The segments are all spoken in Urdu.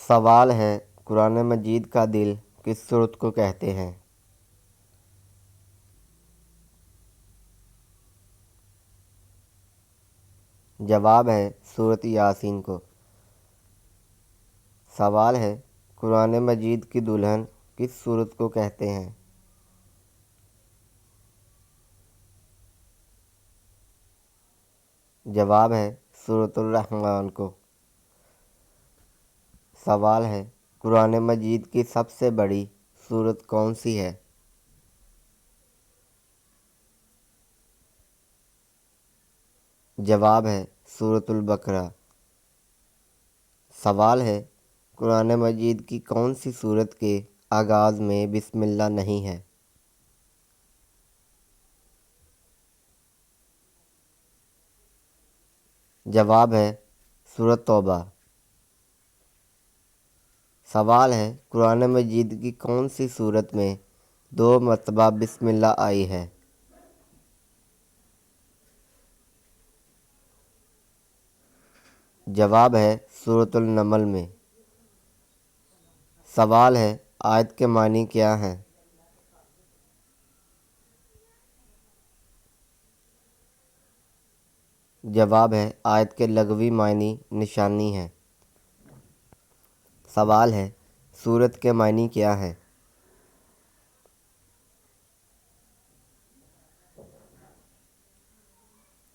سوال ہے قرآن مجید کا دل کس سورت کو کہتے ہیں؟ جواب ہے سورت یاسین کو۔ سوال ہے قرآن مجید کی دلہن کس سورت کو کہتے ہیں؟ جواب ہے سورت الرحمن کو۔ سوال ہے قرآن مجید کی سب سے بڑی سورت کون سی ہے؟ جواب ہے سورت البقرہ۔ سوال ہے قرآن مجید کی کون سی سورت کے آغاز میں بسم اللہ نہیں ہے؟ جواب ہے سورت توبہ۔ سوال ہے قرآن مجید کی کون سی سورت میں 2 مرتبہ بسم اللہ آئی ہے؟ جواب ہے سورت النمل میں۔ سوال ہے آیت کے معنی کیا ہیں؟ جواب ہے آیت کے لغوی معنی نشانی ہے۔ سوال ہے سورت کے معنی کیا ہیں؟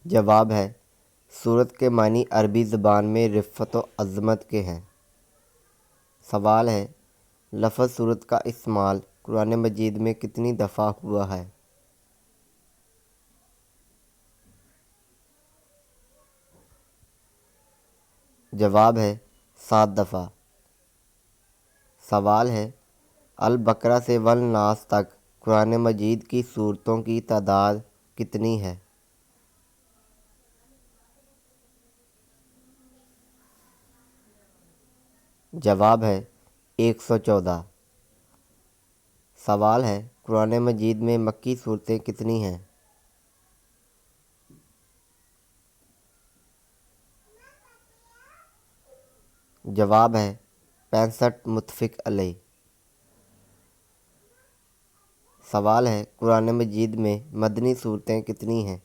جواب ہے سورت کے معنی عربی زبان میں رفعت و عظمت کے ہیں۔ سوال ہے لفظ سورت کا استعمال قرآن مجید میں کتنی دفعہ ہوا ہے؟ جواب ہے 7 دفعہ۔ سوال ہے البقرہ سے والناس تک قرآن مجید کی سورتوں کی تعداد کتنی ہے؟ جواب ہے 114۔ سوال ہے قرآن مجید میں مکی صورتیں کتنی ہیں؟ جواب ہے 65 متفق علیہ۔ سوال ہے قرآن مجید میں مدنی صورتیں کتنی ہیں؟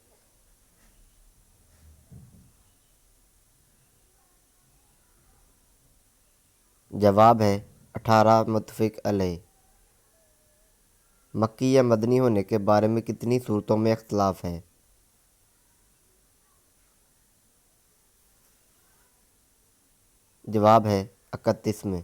جواب ہے 18 متفق علیہ۔ مکی یا مدنی ہونے کے بارے میں کتنی صورتوں میں اختلاف ہے؟ جواب ہے 31 میں۔